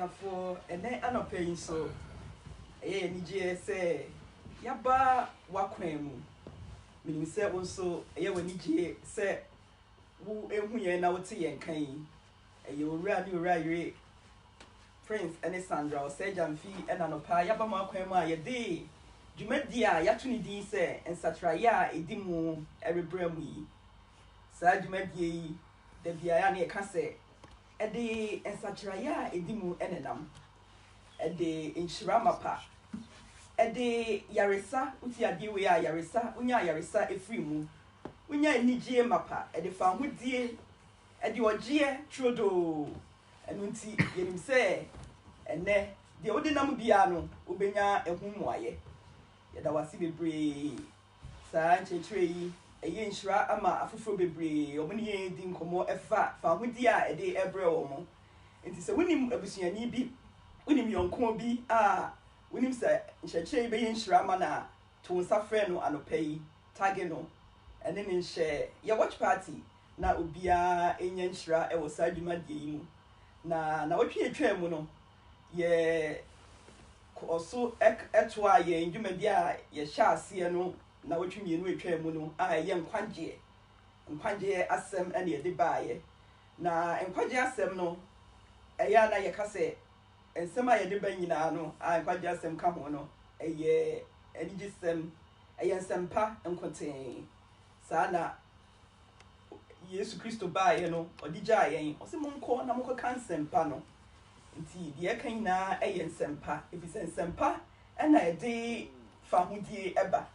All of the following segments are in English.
Tiafo and then anopaying so. Eh, Nigia say, Yaba Wakwemu. Meaning, say also, eh, when Nigia say, who and now tea and cane. You run Prince and Sandra or Sajan Fee and Anopa Yabama Quema ya day. Jumedia Yatuni D say and Satraya a dimu every bremwe. Sa Jumedi the Biani Casse a day and Satraya a dimu enenam a day in Shiramapa a day Yarisa Utia Diwea Yarisa Unya Yarisa a free moon. Unya Nijie Mapa a the farm with dear a Diorgia Trudeau. And when see him say, and ne the ordinary piano, Ubenya and Humwaye. Yet I was a brave Sanche tree, a yen shra ama, a fufu bebre, or many didn't come more a fat, found with the a day every homo. And it's a winning a vision ye be winning young combi, winning say, Shache be in shramana, to suffer no and pay, tageno, and then in share your watch party. Now would be a yen shra, I was sad you might game. Na what you try mono ye also etwa ye ndwumadia ye hyase no na what you mean twa mono ye nkwagye asem ene ye de baaye na nkwagye asem no eya na ye kase ensem a ye de banyina no nkwagye asem ka ho no eye enigisem eye nsempa nkoten sana Yesu Christo baaye no odija yen ose monko na monko kansempa no nti de kan na eye nsempa ebise nsempa na e de fa hodie eba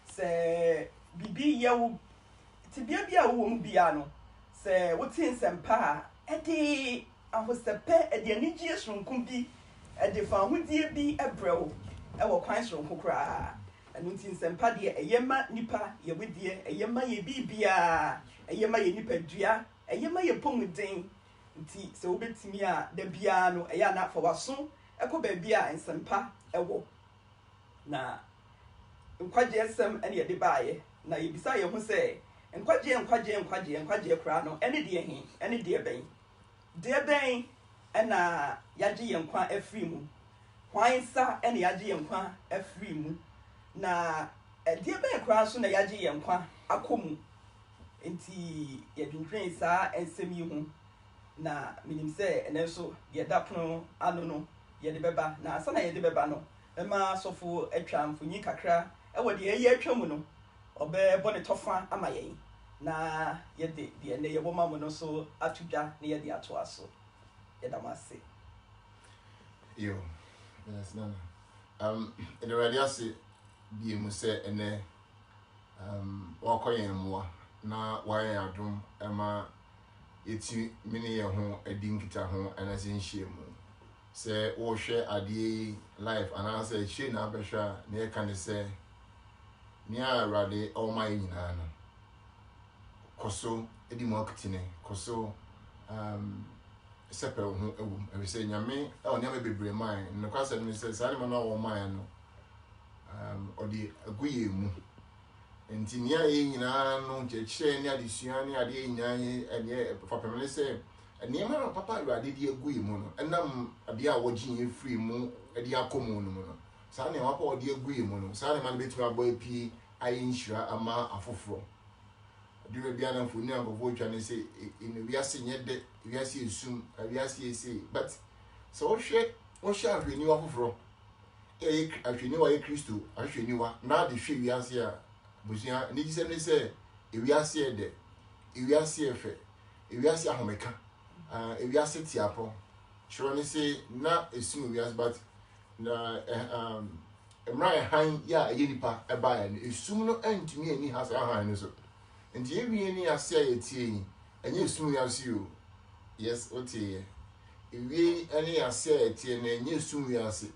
se bibi yewu ti bia wo mu bia no se wotin nsempa e de ahosepe e de anigye sonko bi e de fa hodie bi ebrewo e wo kwan sonko kra anu nti nsempa de eyema nipa ye wedie eyema ye bibia eyema ye nipa dua eyema ye pomuden nti se obetimi a da bia no eya na fa waso ekoba bia nsempa ewo na nkwagye sem ene ye de baaye na ye bisa ye ho se nkwagye kra no ene de he ene de ben ena yagye ye nkwa afri mu hwan sa ene yagye ye nkwa afri mu na de ben kra so na yagye ye nkwa akomu enti ye dwuntwen sa ensem yi hu na minim se ene so ye dapono ano no ye de beba na asa na ye de beba no ema sofo atwa mfonyi kakra e wo de ye atwa mu no obe bone tofa ama ye na ye de ne ye boma mu no so atudwa na ye de ato aso ye da mase yo yes nana in radiasi bi mu se ene wakoyen muwa na waye adum ema eti mini ye ho adinkita ho anase nhie mu se wo hwe ade life anase hie na abehwa na ye kan se ni arade o mai nyina no koso edi mo akitine koso sepe ho ewu e se nyame o nyame bebre mai no kwase no se sare mo na wo mai no odi aguye mu enti ni aye nyina no chechire ni adesua ni ade nyina ene fapemele se niema na papa awade di aguye mu no enam ade a wogye free mu ade akomu no mu no sa ne wapa odi aguye mu no sa ne man betumi aboy pi aye nhira ama afoforo dure bia na mfoni ankofo twa ne se inu wiase nyede wiase esum wiase ese but so wo hwe ahweni wa afoforo ahweni wa Kristo ahweni wa na de hwe wiase a busia ni gise ne se wiase ede wiase efe wiase ahomeka wiase tiapo chiro ne se na esum wiase but na emra han ya yenipa eba ya esum no antumi ani hasa han ne so nti ewie ni ase ya tie yi enye esum wiase o yes otie ewie ani ase ya tie na enye esum wiase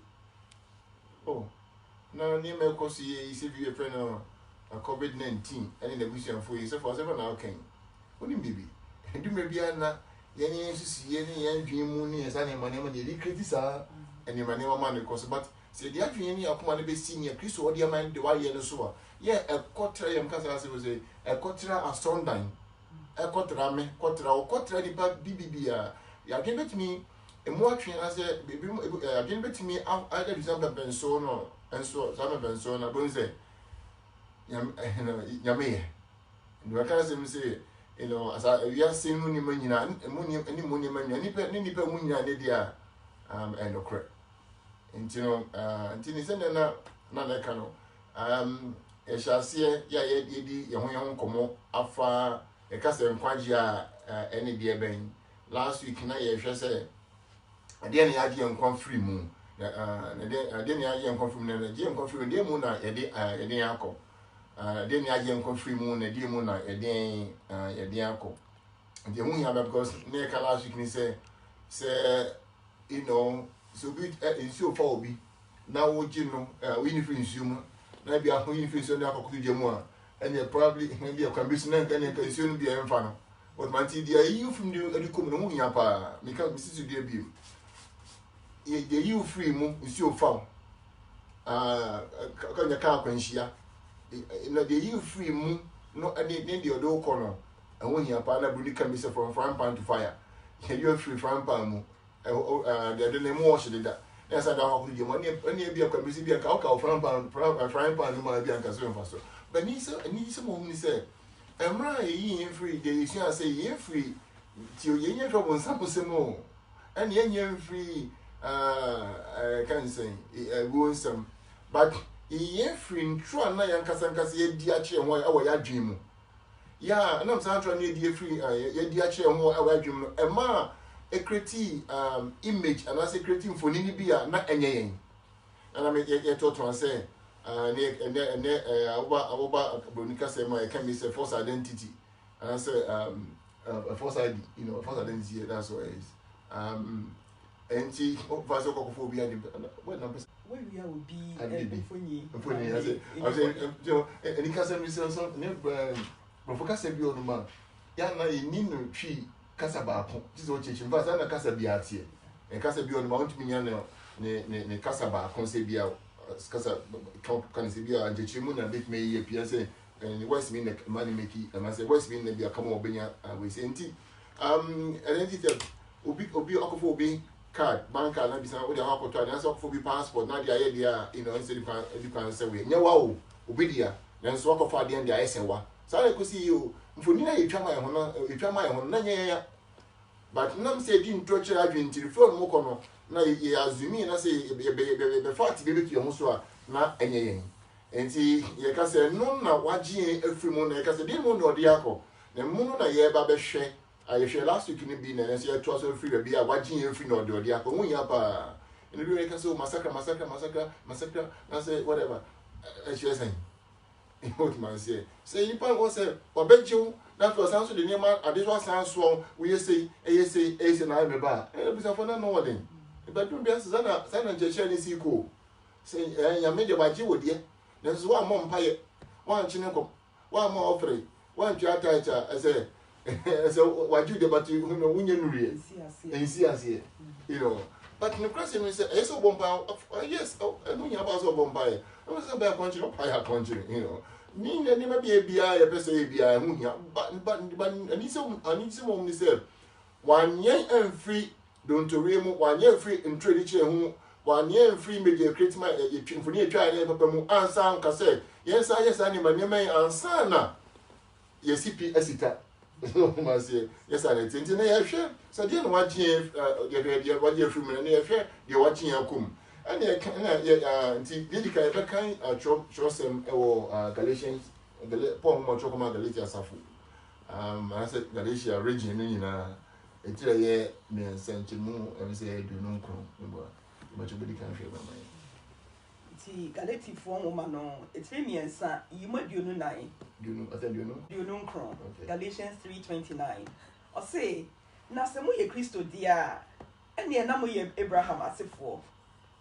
oh na ni me koso ye ise bi efe no COVID-19 and the vision for you so for 7 now can only baby do maybe na yenye susi yenye yandwin mu ni esa ne mane mane di critisa and your money man cause but say the adwin ni akoma ne be senior Christ o dia man de wa ye no so yeah a quarter yam kasa say was a quarter astondan a quarter me quarter o quarter di pa bibia ya get me emu atwe ase bebi adwene betimi ada December benso no enso sama benso na bonze nyame ye ndo aka se mi se asa wi ase nu ni manyina emu ni mu ni manyina nipa mu nyina ne dia endokre ntino se na ka no ehyasie ya yedi ye ho komo afa e ka se nkwaji a ene de ben last week na ye hwe se ade na yaje nkwa free mu ade na yaje nkwa free mu na je nkwa free de mu na yede yakọ ade na yaje nkwa free mu na de mu na yede yakọ de mu ya because na ka last week ni say so bit insure for obi na wo ji no we ni free insure mu na bia ho yin free so na akokutu je mu a and probably maybe a can be snake and can soon be a fan but man ti dia you from the come no nya pa me ka me sisu dia bi ye you free mu insure fa ka nya ka kwanhia na the you free mu no ade ne de odo ko no and nya pa na buni can be from frying pan to fire you free frying pan mu the name wash the that yes I don't have to money any be a can be a cow frying pan ma be an kaso faso but ni se mo ni se emra yi free the you say you free ti o yen trouble nsapo se mo and yen free can say go some but yen free true na yan kasankasa ye di a che ho e ya dwen mu ya na msa tro na ye free ye di a che ho e ya dwen mu e ma a creative image and as a creative mfoni ni bia na enye yen na me ye to say ne oba bonika say my can be say false identity and I say a false ID, a false identity, that's what it is. And she vaso cocophobia what number where we will be funny I say any casa so provoca se bio no man ya na ni no twi kasa ba ko this what church vasa na kasa bia tie e kasa bio no ma ntumi nya ne kasa ba ko se bia kasa kan se bia anjechi mu na bit me ye pia se what's mean the money making and I say what's mean the bia come obenya we say nti identity obi okofo obi card bank card na bisa we dey have to na say okofo bi passport na dia ye dia instead you can say we nya wa o obi dia na so okofo dia dia ese wa say ko see you mfoni na yetwa mai ho na nya ya but nam say di ntro adwen telephone mo kono na ye azumi na say be fat be ki ho so a na enye yen enti ye ka say no na wagye afiri mo na ye ka say di mo no de akọ na mu no na ye ba be hwe ayehwe last week ni bi na say to so free be a wagye afiri na de akọ hu ya pa ni bi ye ka say massacre na say whatever hwe say what man say you pan was say obeju that was answer the name and this was answer we say na me ba bisa for na no wording but don't be say na jeje ni si ko say ya me de waji wodie na so wa mo mpaye wa nchine ko wa mo ofre wa nchu atacha say waji de but you know wunye nurie ensi ase but the question is say so bomba yes no nya ba so bomba e no say ba country no pa ya country ni ma bia ya pese bia hu hia but ani se mo ni se wanye amfri don't worry mo wanye free intrade che hu wanye free media create my mfuni etwa na papa mu ansa nka se yes ani ma ne man ansa na yesipi asita ma se yes ani tinti na ya hwe so de no wagye ya wagye free me na ya hwe de wagye akum and nti dedika e bekan trosem ewo Galatians Paul mo chokoma Galatia safu I said Galatia region ni na etira ye me sentimu e say do no nkro mbo ma chobedi kan hwe ba mai nti Galatia fo mo ma no etire miensa yima duonu nine duonu nkro Galatians 3:29 o say na se mo ye Kristo dia ene na mo ye Abraham asefo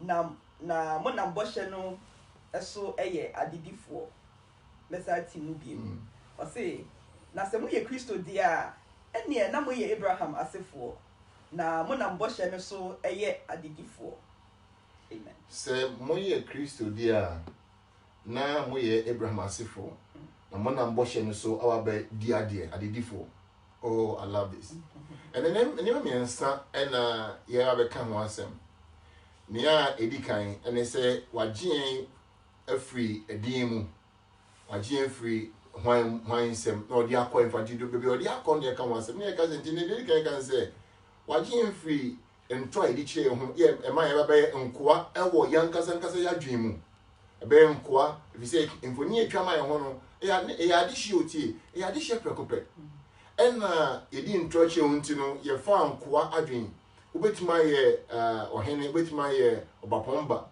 na mo na mbɔhye no eso eye adidifo mesati mu biem o say na se mo ye Kristo dia ene na mo ye Abraham asefo na mo na mbɔhye no so eye adidifo amen se mo ye Kristo dia na mo ye Abraham asefo na mo na mbɔhye no so awabe dia adidifo Oh, I love this. And then me and son and yeah, I become one sem. Near Edikan and they say Wajian a free a demu. Wajian free wine sem or the aqua for you to be or the aqua near come once. Near cousin Dinny can say Wajian free and try the chair. Yeah, am I ever by Unqua? Ewo young cousin Casaya dream. A bear Unqua, if you say in for near Chama Hono, a dish you tea, a dish of preoccupy. And you didn't touch you to know your farm qua adwin. Ubet my or Henry with my Obapomba.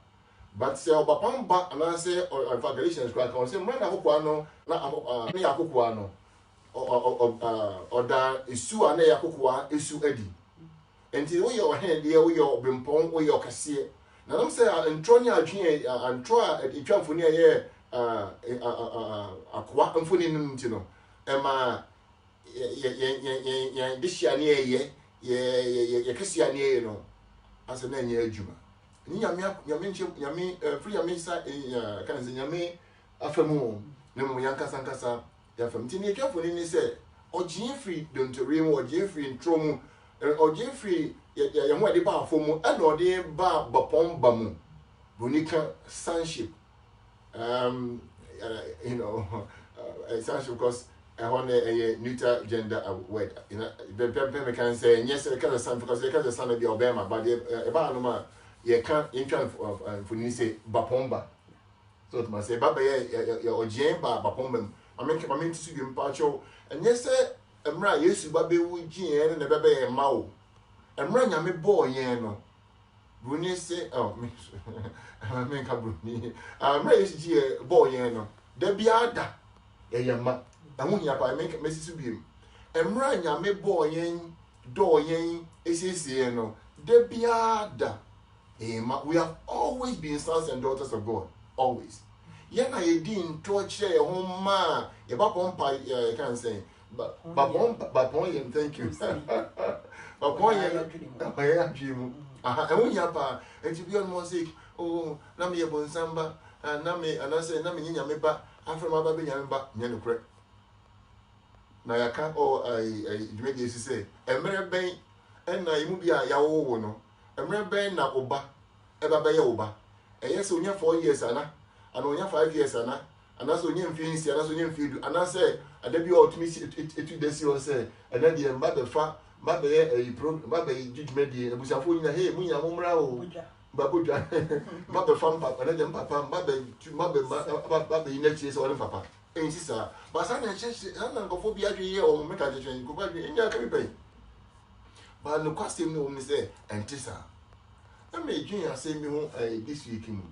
But say Obapomba and I say or evaluations crack on say, man, I hope I know, not a Yakuano or that is Sue and Yakukua is Sue Eddie. Until we your hand, dear, we your bimpong, we your cassia. Now, I'm saying, and Tronia Junior and try a tramponia here a quack and funny, you know. Emma. This year near ye Christian near, you know, as a name year Juma. Yami, free Amisa, can say Yami, Afamo, no Yanka Sankasa, Yafam Tini Jeffrey, and he said, or Jeffrey, don't to rim or Jeffrey in Tromo, or Jeffrey, Yamwa de Bar Fomo, and or de Bar Bapom Bamu, Bonica Sanship. You know, Sanship because. I want a neuter gender word. You know, the can say yes, I can't son because they can't son of the Obama, but about no you can't in terms of for you say Bapomba. So it must say Baba or Jane Bapomba. I mean to see you partial and yes, I'm right. Yes, Baby with Jean and the baby and Mao. And run a boy, you know. Bruni say, oh, I make a bruni. I'm raised here, boy, you know. There be other. Yama. I want you to make a message to him. And run ya me boy yen, door yen, no. De biada. We have always been sons and daughters of God. Always. Yana ye din torture home ma. Ye bapon pa can say. Bapon yen, thank you. Bapon yen, I am dream. And when yapa, and to be on more sick, oh, Nami a bon samba, and Nami, and I say, Nami Yameba, after my baby Yamba, Yanukre. Na ya ka o dwede esi say emre ben na imu bia ya wo no emre ben na oba eba be ya oba yes onya 4 years ana onya 5 years ana so onya mfinsi ana so onya mfidu ana say adabi o tumi etu desi o say ana de mba be fa mba be mba be judgment de abusafo nyina hey munya momra o babodwa mba be fa mpa ana de papa mba be ina chi so papa insisa but sana church ana ngofo bia dwe ye o make a church go ba dwe nya ka bi pai but no kwasem no me say entisa na me dwen asem mi ho this week mu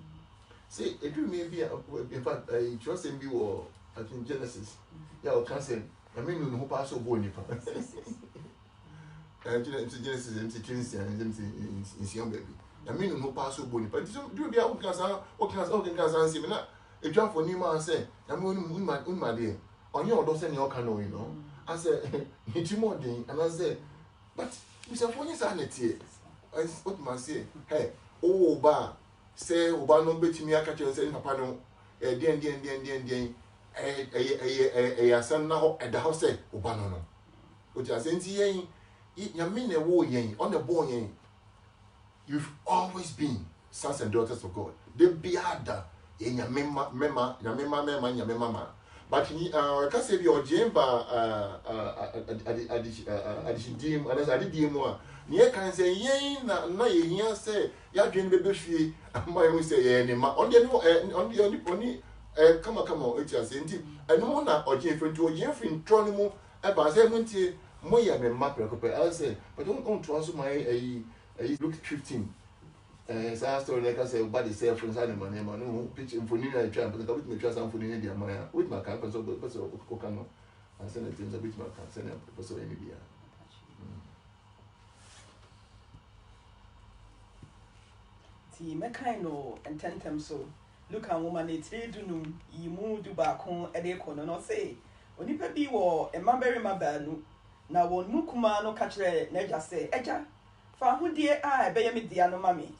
say edu me bia in fact trust em bi wo I think Genesis ya o cancel na me no ho pa so bo nipa Genesis em say Genesis em say baby na me no ho pa so bo nipa do bia o kan san sim na a jump for Nima and say, I'm going to my dear. On your door, send your canoe, you know. I said, it's more thing, and I said, but Mr. Fonny sanity. I what must say, hey, oh, bar, say, Oba no bet me a catch and say, Papa no, den, a son now at the house, Oba no. Which I sent ye, you mean a war yen, on the boy yen. You've always been sons and daughters of God. They be harder. Ya mema but can say your jemba addition and as I did more near can say yen na ye say ya dream baby fee my say any on the only come on it has indeed and no na or jim friend to jim friend tronimu about 70 more ya me map I say but don't trust my look 15 so story like I say body say friends animal name no pitch in for new I try but with me try some for new dia my with my camp so okano and send it in the bit my can send it so any dia ti me kind no ententem so look at woman it dunum yimu du ba kon e de kono no say onipa bi wo e mambere mabanu na won mukuma no ka kire na eja say eja fa hodie a e be ye me dia no mami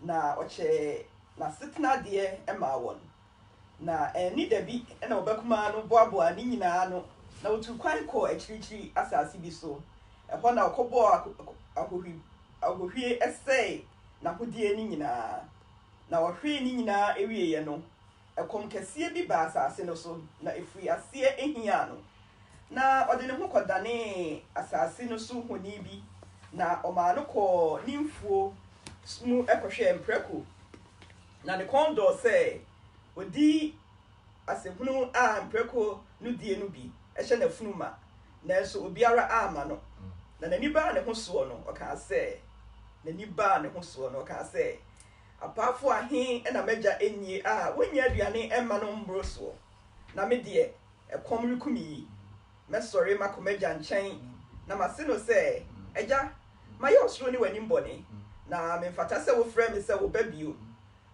na oche na sitna de e ma won na ni da bi na obekuma no boaboa ni nyina no na otu kwan kɔ akyirikyiri asase bi so ɛhɔ na ɔkɔbɔ ahohwie ɛsɛe n'ahodie ne nyinaa na ɔhwee ne nyinaa ewieɛ no ɛkɔm kɛseɛ bi ba asase no so na efiri aseɛ ehia no na ɔde ne ho kɔdane asase no so honi bi na ɔmaa no kɔ ne mfuo mu ɛkɔhwɛ mprako na ne kɔn dɔɔ sɛ odi asehunu a mprako no die no bi ɛhyɛ n'afunu ma nanso obiara ama no na n'ani baa ne ho soɔ no ɔkaa sɛ apaafo ahe ɛna mɛgya ennie a wonya aduane ɛma no mboro soɔ na me deɛ ɛkɔm rekum yi mɛsɔre makɔ mɛgya nkyɛn na mase no sɛ ɛgya mayɛ ɔsoro ne w'anim bɔne na memfata sɛ wofrɛ me sɛ woba bio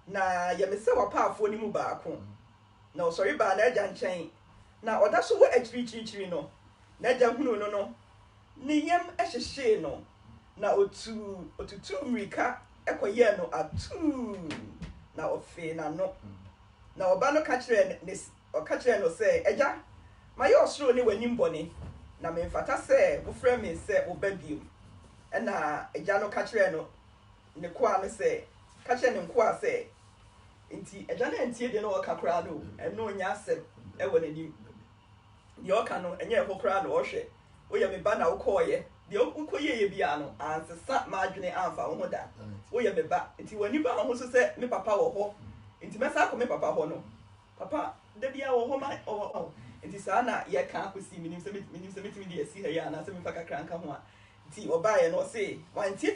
na yɛ me sɛ wapaafoɔ no mu baako na ɔsɔre baa n'agya nkyɛn na ɔda so wɔ akyirikyirikyiri no n'agya hunu no ne yam ɛhyehyee no na otutu mmirika ɛkɔyɛɛ no atuu na ɔfee n'ano na ɔba no ka kyerɛ no sɛ ɛgya mayɛ ɔsoro ne w'anim bɔne na memfata sɛ wofrɛ me sɛ woba bio ɛna ɛgya no ka kyerɛ no ne nkoa sɛ nti ɛgya no antie deɛ na ɔka koraa no ɛno nya asɛm ɛwɔ n'anim deɛ ɔka no ɛnyɛ ɛhɔ koraa na ɔhwɛ woyɛ me ba na wokɔɔyɛ deɛ wokɔyɛyɛ bia no ansesa m'adwene amfa wo ho da woyɛ me ba nti w'ani ba ho so sɛ me papa wɔ hɔ nti mɛsa akɔ me papa hɔ no papa da bia wɔ hɔ ma ɔwɔ nti saa na yɛka akɔsi menim sɛ metumi de asi ha yi anaasɛ memfa kakra nka ho a nti ɔbaeɛ no ɔse wantie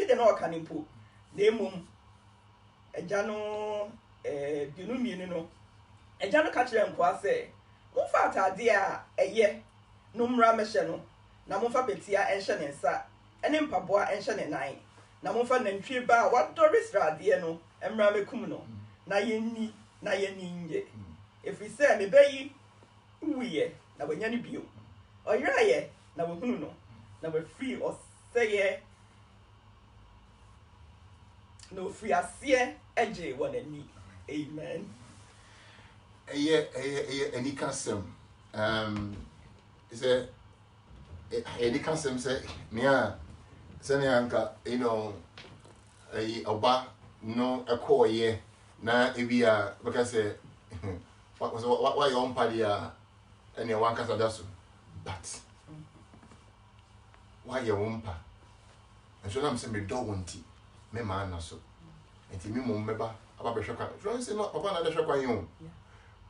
deɛ na ɔka ne mpo na mmom ɛgya no bienu mmienu no ɛgya no ka kyerɛ nkoa sɛ momfa atadeɛ a ɛyɛ no mmra mɛhyɛ no na momfa betia ɛnhyɛ ne nsa ɛne mpaboa ɛnhyɛ ne nan na momfa nantwie ba a wadɔre sradeɛ no mmra mɛkum no na yɛnni nye ɛfiri sɛ mebɛyi wuyɛ na wanya no bio ɔyerɛeɛ na wahunu no na wafiri ɔsɛeɛ na ofiri aseɛ ɛgye wɔ n'ani amen ɛyɛ anika sɛm sɛ anika sɛm sɛ nea sɛnea anka ɔba no ɛkɔɔyɛ na ebi a bɛka sɛ wayɛ ɔmpadeɛ a ɛnea wankasa da so but wayɛ wo mpa nso nam sɛ medɔ wo nti mema ana so nti me mmom mɛba aba bɛhwɛ kwan so sɛ no papa na dɛhwɛ kwan yi o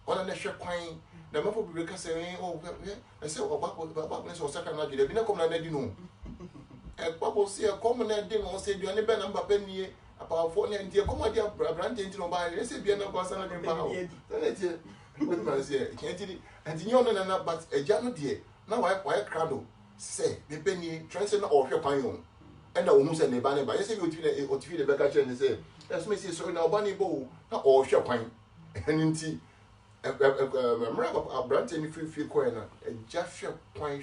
ɔna dɛhwɛ kwan na mɛfo bibire ka sɛ ɛsɛ ɔba ne sɛ ɔsaka no adwene bi na kɔm na nadi no ɛkpabɔ sɛ ɛkɔm na ɛde no ɔsɛ aduane bɛ na mbapa nie apaafoɔ ne nti ɛkɔm ade aberante nti na ɔbaa ɛsɛ bia na kɔasa no adwene pa hɔ sɛne tiɛ wotuma sɛ ɛnti nyɛ ɔno nana but agya no deɛ na wayɛ krado sɛ mepɛ nie twɛn sɛ na ɔhwɛ kwan yɛ ɛna ɔhu sɛ ne ba yɛsɛ bi ɔtifi de bɛka kyerɛ ne sɛ ɛsome sɛ sɔre na ɔba ne bɔ wo na ɔhwɛ kwan ɛno nti mmerɛ aberante no firifiri kɔɛ no agya hwɛ kwan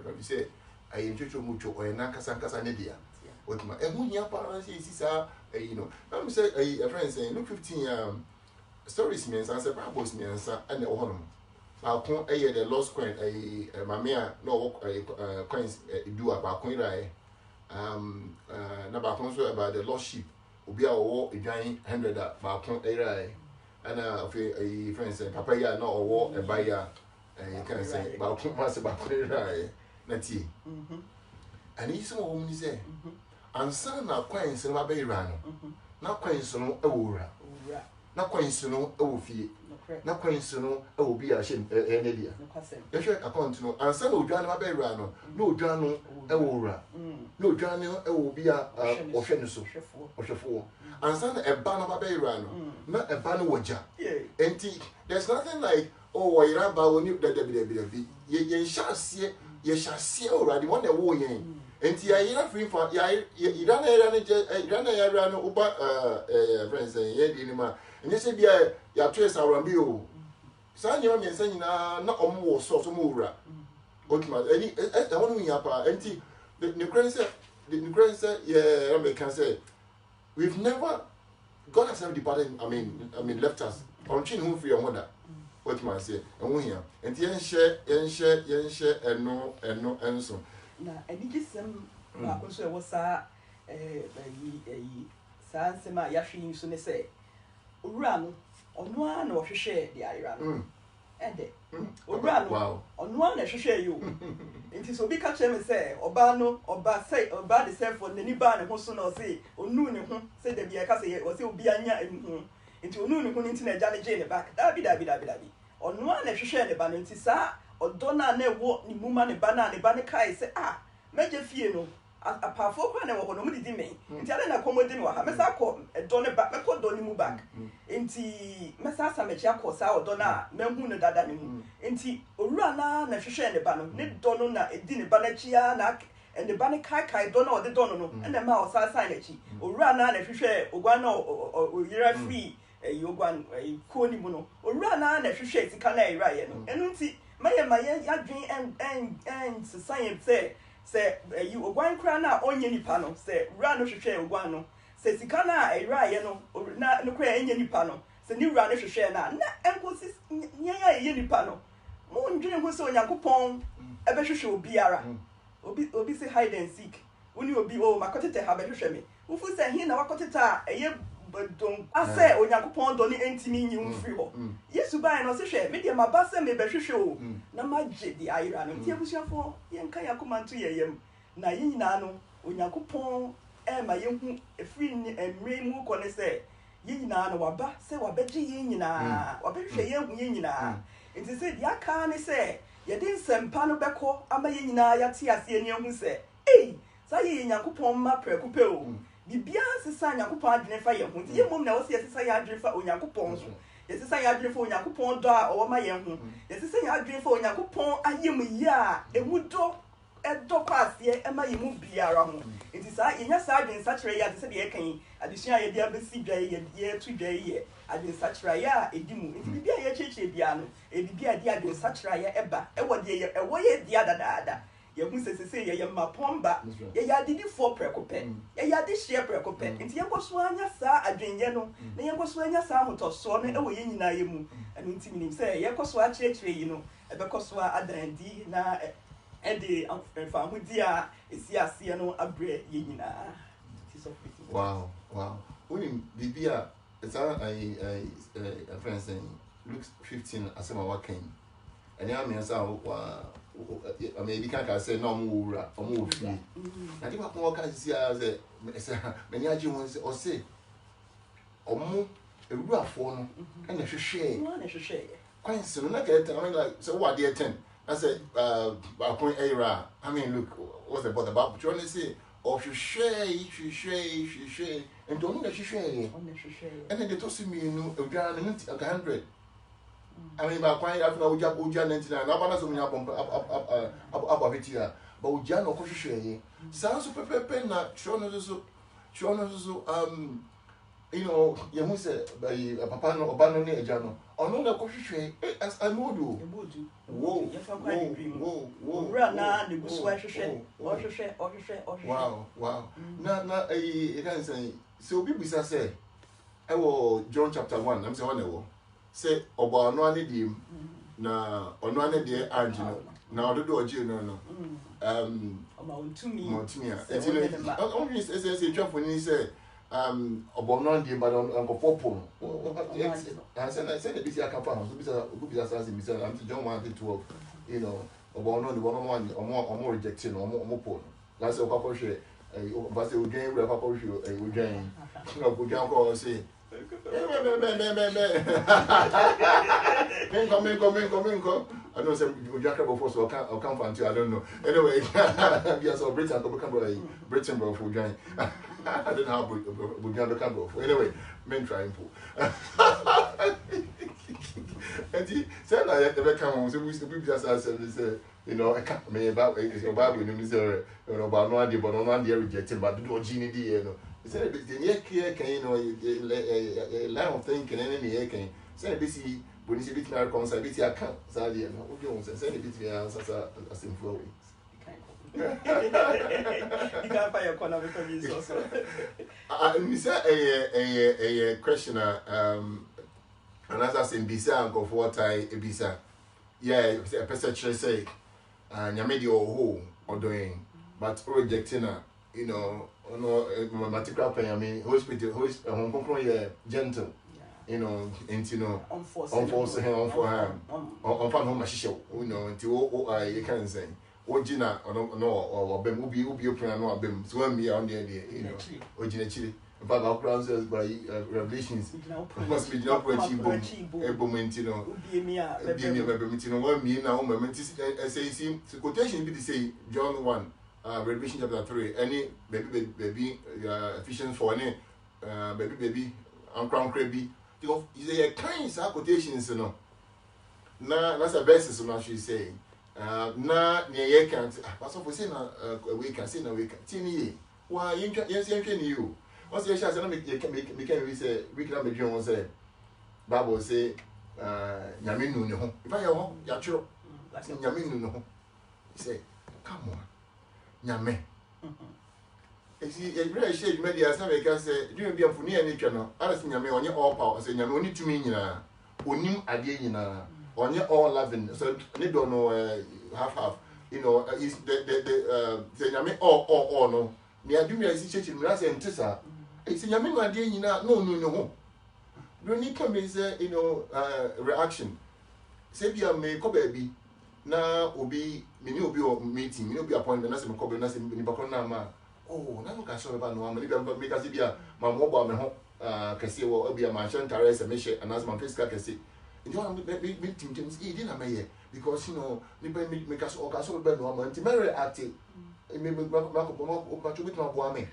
na bi sɛ ayɛ ntwetwɛ mu two ɔyɛ nankasa ne dea ɔtuma ɛho hia paa sɛ ɛsi saa ayi no na me sɛ ayi ɛfrɛ sɛ Luke 15 stories mmiɛnsa sɛ parables mmiɛnsa ɛna ɛwɔ hɔ nom baako ɛyɛ the lost coin mame a na ɔwɔ coins du a baako yeraeɛ na baako nso about the lost sheep obi a ɔwɔ edwan 100 a baako yeraeɛ ɛna afei friends papa yi a na ɔwɔ ɛba yi a kan sɛ baako ma sɛ baako yeraeɛ na tie ɛne yi sɛ wɔn mu ni sɛ ansa na coins no abɛyera no na coins no ɛwɔ wura na coins no ɛwɔ fie na coins no ɛwɔ bi a hyɛ ne dia yɛhwɛ account no ansa na odwa no abɛwura no na odwa no ɛwɔ wura na odwa no ɛwɔ bi a ɔhwɛ ne so ɔhwɛfoɔ ansa na ɛba no abɛwura no na ɛba no wɔ gya enti there's nothing like wɔyera ba wɔ ni dabi yɛhyɛ aseɛ already wɔn na ɛwɔ yɛn enti yɛyera free fa yɛyera na yɛyera no woba friends yɛn di ni ma ɛnyɛ sɛ bia yɛato yɛ sawarambi o saa nneɛma mmiɛnsa nyinaa na ɔmo wɔ so ɔmo wura otuma ɛni ɛwɔ no nyia paa enti ne kura sɛ yɛ American sɛ God has never departed I mean left us ɔntwe ne ho firi ɔmo da what my say and we here and yen share eno enso na anigi sem ba ko so e wo sa saa nsem a yahwe nso ne sɛ owura no ɔno a na ɔhwehwɛ de ayera no ɛde owura no ɔno a na hwehwɛ yo nti so bi ka kyerɛ me sɛ ɔba no ɔba de sɛ for n'ani ba ne ho so na ɔse onu ne ho sɛ da bia ka sɛ ɔse obi anya ehu nti onu ne ho nti na agya ne gye ne back dabi ɔno a na hwehwɛ ne ba no nti saa ɔdɔ na na ɛwɔ ne muma ne ba na ne ba ne kae sɛ mɛgye fie no apafo kwa na wo no mudidi me nti ale na komodi me wa ha mesa akọ edo ne ba mekọ do ni mu back nti mesa asa mechi akọ sa odo na mehu no dada ne mu nti owura na hwehwe ne ba no ne do no na edi ne ba na chia na ne ba ne kai do na ode do no na ma o sa na chi owura na hwehwe ogwan na oyira free ogwan ko ni mu no owura na hwehwe sika na ira ye no enu nti maye yadwen and society say you ogwan kra na onye nipa no say wura no hwehwe ogwan no say sika na era ye no na no kra enye nipa no say ni wura no hwehwe na enkosi nyanya ye nipa no mo ndwene ho say onyankopon ebe hwehwe obiara obi say hide and seek woni obi makotete ha be hwehwe me ufu say hin na wakoteta eye don ase onyankopon do ni entimi nyi mfiri ho yesu bai no se hwe me de mabase me be hwehwe o na magye di ayira no tie busuafo yenka yakoma nto yeyem na yinyina no onyankopon ma yehu efiri ni emre mu ko ne se yinyina no waba se wabegye yinyina wabehwe yehu yinyina nti se di aka ne se ye de nsempa no beko ama yinyina yate ase ni ehu se sa yinyakopon ma prekupe o bibia sesa nyakopon adwene fa ye ho nti ye mom na wo se sesa ya adwene fa onyankopon so ye sesa ya adwene fa onyankopon do a o ma ye ho ye sesa ya adwene fa onyankopon ayem yi a emudo edo kwase e ma ye mu biara ho nti sa ye nya sa adwene sa kire ya se de ye kan adesua ye dia besi dwa ye tu dwa ye adwene sa kire ya edimu nti bibia ye cheche bia no bibia dia adwene sa kire ya eba e wo de ye e wo ye dia dadaada ye hu se ye mapomba ye ya didi for prekope ye ya di share prekope nti ye koso anya sa adwenye no na ye koso anya sa hotoso no e wo ye nyina ye mu anu nti minim se ye koso a chire yi no e be koso adandi na e de fa hudi a esi ase no abre ye nyina wow unim bibia it's a friend saying Luke 15 asema waken and ya me say I mean, you can't say no more or more free. I think what can see as a many agents or say or more a rough phone and a share. Quite soon, like I mean, like, so what, dear 10? I said, point era. I mean, look, what's the bother about? But you only say, or she share, and don't let she share. And then they told me, you know, a 100. I mean, by quite after Uja 99, Nabana Sumia up of it here, but Uja no Koshe. Sounds super penna, Shono, you know, Yamuse by Papa no Banone Jano, or no Koshe, as I would do. Whoa, Rana, the Buswa, wow. Now, it can say, so people say, I will John chapter 1, I'm saying, say oba ono ane dim na ono ane de angelo na ododo oje no oma untumi only say twafo ni say oba ono ane dim but on popo I said the bisi aka fa so bisa say bisa am to John 1:12 you know oba ono de one omo rejecting omo po na say okwa hwe ba say odwan wura papa hwe odwan na odwan ko say Minko. I don't say you jack before, so I'll come for until I don't know. Anyway, yes, or Britain, I'll become a Britain for join. I don't know how we can become. Anyway, men trying for. And he said, I never come home, so we just said, you know, I can't me about your Bible in Missouri, you know, about no idea, but on one day rejecting, but do a genie, you know. Say the near care can you know a line of thinking and any can say busy when you see bit my responsibility account sadly and what you say a bit as simple way. You can't find your corner because you also. I say a question and as I say bisa and go for tie ebisa yeah a person say nyame de ho or doing but rejecting you know no particular pain I mean hospital home control yeah gentle you know into no on force him on for him on fan home shisha you know until I can say ojina no or bem ubi open no abem so when me on there you know ojina chiri but our crown says by revelations must be not achieve moment you know be me you know when me now moment say see quotation be to say John 1 Revelation chapter 3 any baby Ephesians 4 any baby and crown crabby because you say a kind of quotations you know na that's a verses so now she say na near ye can't pastor for say na we can say na we can tini why yes you once you share say na me can we say we can be doing say Bible say nyame nu ne ho if I ho ya chiro nyame nu ne ho say come on nyame esi every share you media say we can say do you be amfuni ani twa no ara say nyame onye all power say nyame oni tumi nyina onim ade nyina onye all loving so ne do no half you know is the say nyame all no me adumi asi chechi me say ntisa esi nyame no ade nyina no ne ho do ni come say you know reaction say bia me ko baby na obi me ni obi meeting me obi appointment na say me ko na say ni bakro na ma oh na no ka so ba no am ni bia me ka say bia ma mo bo me ho kase wo obi ma shan tare say me she anas ma physical kase nti wan me team e dey na me here because you know me ka so be no am nti me react me ma ko bit ma bo am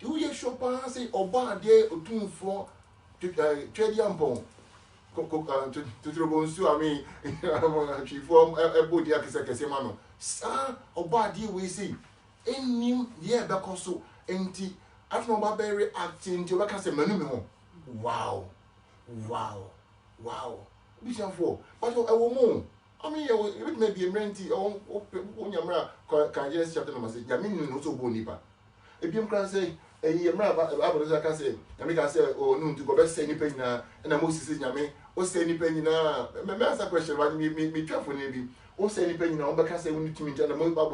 do you show pa say oba de otunfo twedi ampon to trouble so I mean she form a body akese ma no sa oba de we say enim ye be ko so enti after oba be reacting to we can say manu me ho wow vision for but I will move I mean it may be a renti on nyamra can just chapter number 6 nyame no so bo nipa ebiem kan say yamra abroza ka say nyame ka say oh no to go be say nipa nyina na Moses nyame o say nipa nyina me answer question but me twafo na bi o say nipa nyina o be ka say we need to meet na mo ba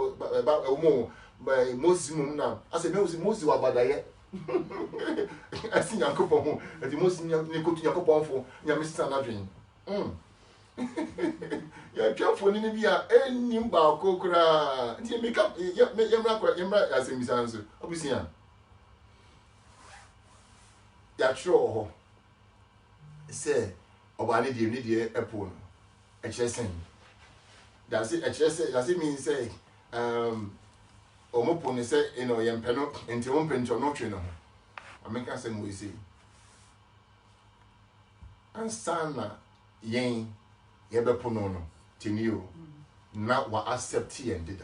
by Moses mum na I say Moses wa badaye asi nyankopon ho ati Moses ne kotu nyankopon fo nyame sisa na dwen ya twafo ni bi a enim ba kokura nti me ka yamra asemisa nso obusia ya tro ho say oba ne die epo no e chesen does it mean say omopo ne say you know yempeno enti ompento no twe no ameka say mo isi ansana yen yebepo no tinio na wa accept and did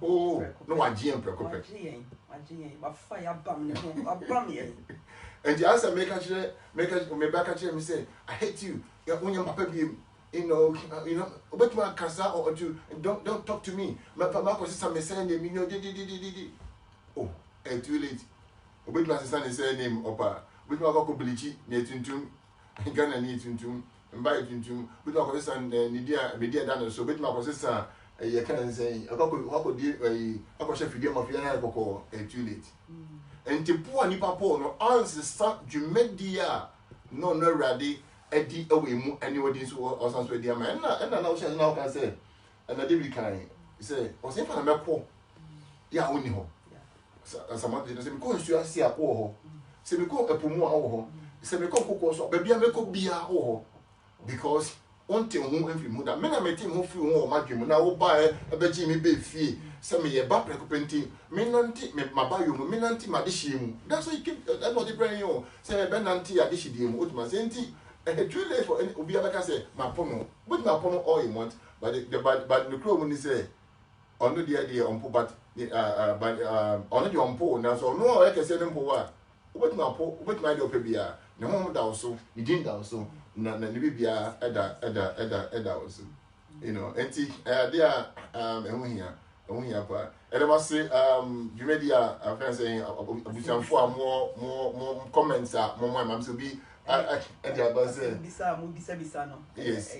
oh no wa gien prekope ba fire bam ne ho abam yen and the answer make me back at me say I hate you ya unya papa bi you know but my kasa or to don't talk to me my papa sister me say name you di oh too late obet my sister say name opa obet my go bilichi na tuntum Ghana ni tuntum mba tuntum obet my sister media dan so obet my sister you can say akoko di akoshe fidie mafia na akoko too late enti po ni papa no answer dwumedia no ready edi away mu anybody so or sans we dia man na na wo na kan say na David kan say o say fa na meko ya oni ho sama de say me ko nsu ase a wo ho say me ko epomu a wo ho say me ko kokko so ba bia me ko bia wo ho because on te ho enfi mu da me na me te ho fi ho o madwem na wo ba e be gi me be fie say me ye ba prekopenti me nanti me mabayo mu me nanti ma de hie mu that's why you keep no the brain you say be nanti ya de hie die mu otuma say nti too late for obi abaka say ma pono but ma pono all you want but the crow when say ono dey on but ono dey on po na so no e kese dem po wa but ma po but ma dey opebia ne ho da so e din da so na ne bibia eda so you know enti there ehun hia pa ede ma say you ready friends saying abusanfo more comments more am so be bisa no. Yes.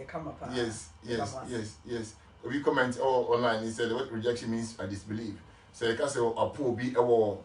Come up. Yes. We comment online. He said what rejection means I disbelieve. So you can say a poor be a war.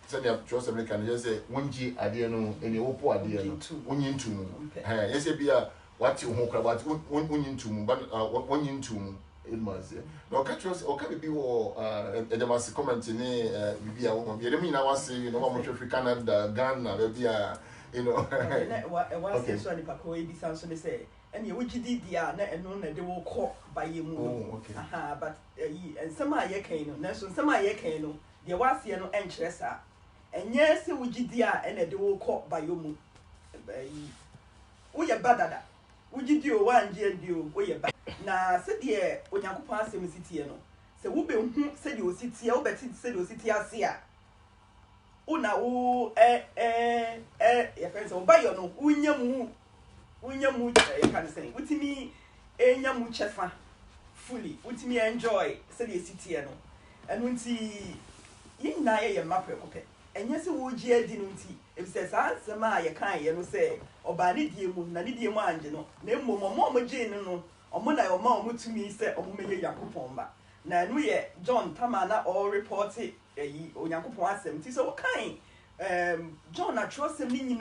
Send your trust American. Just say one G idea no, and you poor idea no. One yin two. Yes, be a what you hook about one yin two, but 1 yin 2. It must say. No, catch us or can it be war? And there must comment in a be a woman. You mean I was saying, you know, how much if Canada, Ghana, maybe a, you know. Okay. So, if I call it, something they say. And you would did the and known that they will call by you. Oh, okay. But and some of your cano, Nelson, some of your cano, there was here no interest. And yes, would you dear and they will call by you. We are bad. Would you do 1 year due? We are bad. Na said ye when you pass him city no. So we be said you sit here, but said you sit here. Una your friends will buy you no. Unyamu can say. With me, enyamu chefa fully. With me enjoy said you sit here no. And when see you na ye map your and yes, would ye dinunti. If says answer my kind, you know say, or by nidium, nanidium angelo, name Mama Jane no. Omuna or mom to me said, O may Yakupomba. Now, we John Tamana all reported o Yakupon 70 so kind. John, I trust him in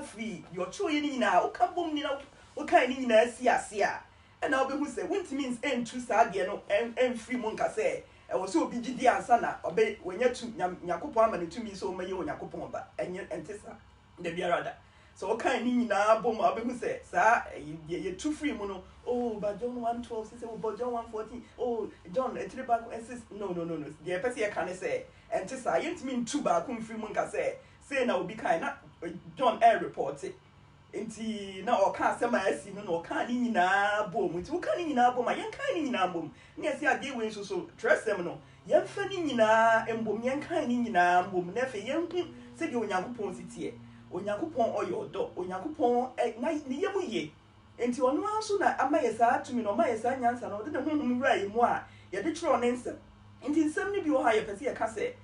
free. Your true in now, come boom, you know, what kind in a sia. And I'll be who say, winter means end to Sadiano and free monka say. I was so busy, and sana, obey when you're to Yakupon and to me so may you Yakupomba and Tessa, the Biarada. So what kind in now, boom, I'll be who say, sir, you're too free mono. Oh, but John 1:12, she said, oh, but John 1:14. Oh, John, a 3 back and says, no. The Pessia can say, and to say, mean 2 back, free monka say, now be kind. John air reported. Inti now can't say my sin, no, can't in a boom, which will can in a boom, my young kind in a boom. Yes, I did win so trust them no. Young fanning in a and boom, young kind in a boom, never young said you young city. On Yakupon or your dog, on Yakupon at night near ye. Enti ono aso na amayesa atumi no amayesa nyansa no de ne honhom rai mu a ye de tro ne nsem enti nsem ne bi wo ha ye pese ye ka se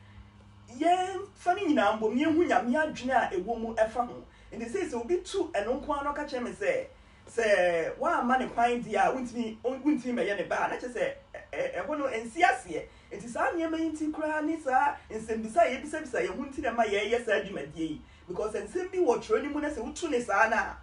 ye fa ni nyina mbom ye hu nyame adwene a ewo mu efa ho enti se obi tu eno nko ano ka che me se wa ama ne kwan dia untimi me ye ne ba na che se ho no ensi ase enti sa ne ma enti kra ni sa nsem bisa ye ye hu nti na ma ye sa adwumadie because nsem bi wo tro ni mu na se utu ne sa na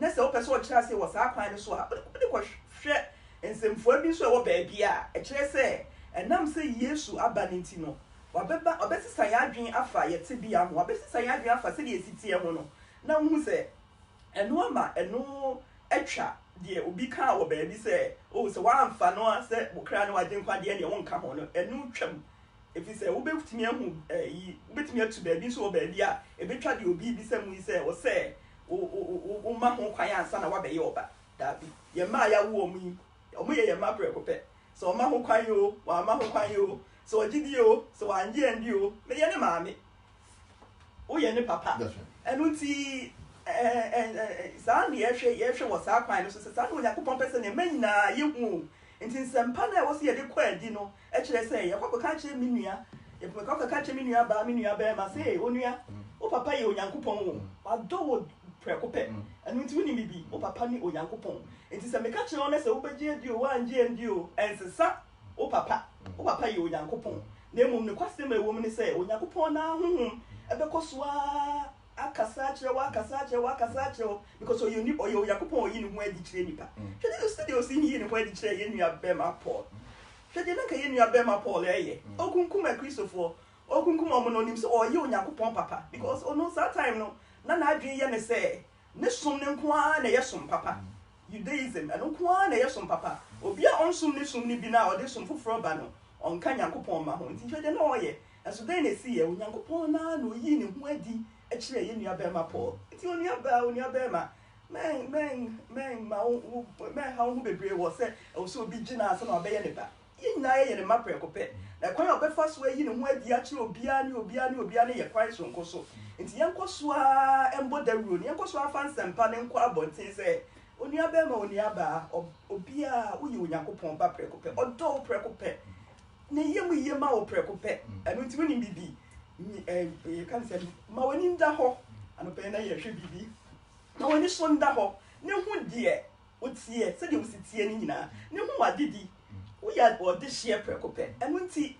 nese o person o kira se wo sa kwan so a de ko hwe ensemfo bi so e wo baabi a e kire se enam se Yesu aba ne nti no wabeba obesisa ya adwen afa ye te bia ho obesisa ya adwen afa se de esitie ho no na hu se eno ama eno etwa de obi ka wo baabi se o se wa amfa no se wo kra ne waden kwa de ne wo nka ho no eno twam efi se wo betumi ahu yi betumi atu baabi so wo baabi a e betwa de obi bi se mu se wo se o ma ho kwan ansa na wa be ye oba dabi ye ma ya wo omu ye ma prekope so o ma ho kwan yo wa ma ho kwan yo so ogidi yo so anje andi yo me ye ne maame o ye ne papa enu ti sa na ye hwe wo sa kwan no so sa na Yakobon pese ne manyina ye hu nti nsempa na wo se ye de kwa adi no e kire se ye kwakọ ka kire minua ye kwakọ ka kire minua ba ma se onua o papa ye Onyankopon wo ado wo prekope enu nti woni bibi o papa ni Onyankopon nti se me ka kire one se wo beje adi o anje andi o ensesa o papa ye Onyankopon na emum ne kwase ma ewom ne se Onyankopon na honhom ebekoso akasa kire because you need oyo Yakobon oyi ne ho adi kire nipa hwede you study o sin yi ne ho adi kire ye nua bema Paul hwede na ka ye nua bema Paul eye okunkum a Christopher okunkum omo nim so oye Onyankopon papa because ono that time no na adwen ye ne se ne som ne nko a na ye som papa Judaism and nko a na ye som papa obi a onsom ne som ne bi na ode som foforo ba no onka Yakobon ma ho nti hwede na oye aso den na si ye Onyankopon na oyi ne ho adi e kire ye nua bema Paul nti onua bema men ma ha hu bebre wo se o so obi gina asa na obeye ne ba ye nyina ye ne mapre kope na kwan obefa so yi ne ho adi a kire obia ne ye kwan so nkoso nti ye nkoso a embo da ru ne nkoso afa nsempa ne nko abonten se onua ba obia wo ye Onyankopon ba pre kope odo pre kope ne ye ma wo pre kope anu nti woni bibi you can say ma woni nda ho anope na ye hwe bibi na wani so nda ho ne hu de wotie se de wositie ni nyina ne hu adidi wo ya ode hye prekope enu nti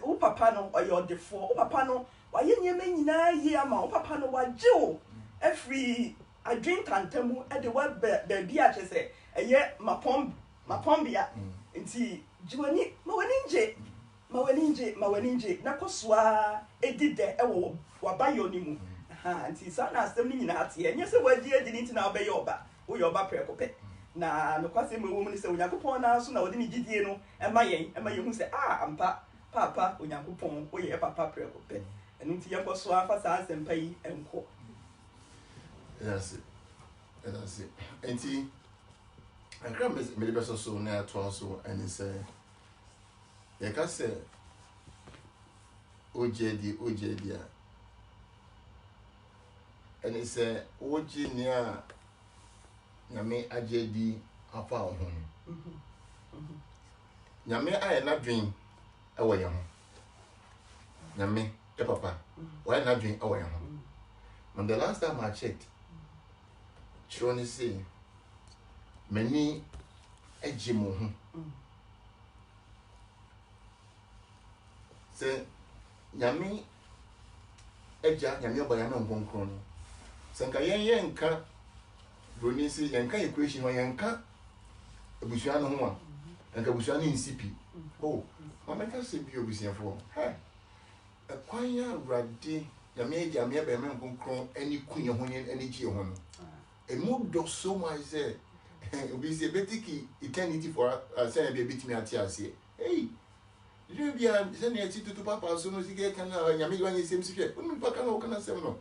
wo papa no oyo de fo wo papa no wa ye nyema nyina yi ama wo papa no wa jewo every adwin tantamu e de wa ba bi a chese eye mapombia nti jiwani ma wani nje na kosoa edide e wo wabayo ni mu nti sa na asem ni nyina ate enye se wagi edi nti na obaye oba wo yoba prekope na no kwase mu mu ni se Onyankopon na so na wodi ni gidie no ema ye hu se ampa papa Onyankopon wo ye papa prekope enu nti ye koso afa sa asem pa yi enko. That's it. Enti akra me be so na to so and say ye ka say ojedi a and say oji ni a nyame ajedi afa ho nyame aye na dwen e wo ye ho nyame e papa why na dwen e wo ye ho. And the last time I checked Chironi say many ejimo ho say nyame eja nyame oba nyame nkonkron no senka yen nka Roni say yenka equation ho yenka ebusua no ho a enka ebusua no insipi oh mama ka say bi obusua fo hey ekwanya rade nyame eja me be me nkonkron ani kunye ho ani gie ho no emu do so much say obi say betiki eternity for say be bit me atiase hey you be say na eti tutu papa so no sige kan nyame gwa nyesem sihwe unu papa kan o kan asem no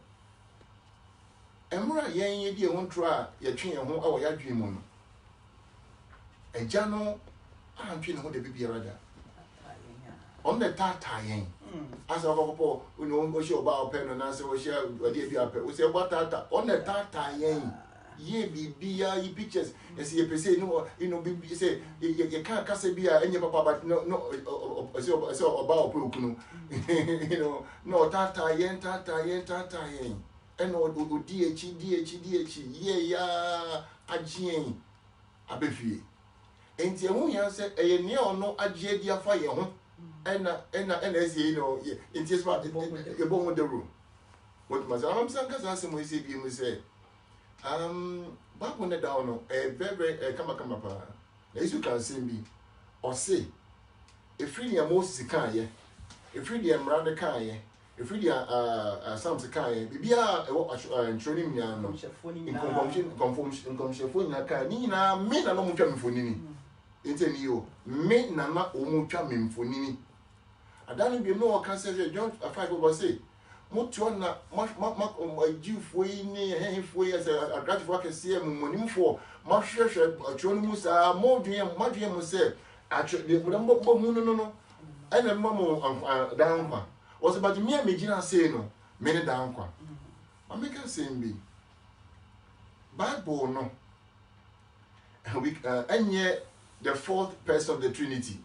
emra yen ye die ho tro a ye twen ho awo ya dwen mu no eja no antwen ho de bibia da on the tata yen asa okopo unu o she oba open no na se o she ade bi ape o se oba tata on the tata yen ye bibia yi pictures yes ye pese no bibi say ye kan kase bia enye papa but no say oba ope okunu no tata yen eno odi echi ye ya agien abefie enti ehun yan say eye ne ono agie dia fa ye ho ena say enti so e bon the room what must am sanka say mo say bi mo say back when the down no very kama pa na isu kan sem bi o say efiri ya Moses kan ye efiri ya Mrande kan ye efiri ya Samson kan ye bibia ntroni nya no conformation phone na kan ni na me na no mutwa mfonini ente ni yo me na na o mutwa mfonini adani bi no kan say John 5 go say mutu na ma jifu ni henfo as a gratify can see monimfo ma hwehwe atwo no musa modwen mu se atwo de mbo hu no ena mamo dan kwa was about me amegina say no me ne dan kwa ameka say mbi Bible no we enye the fourth person of the Trinity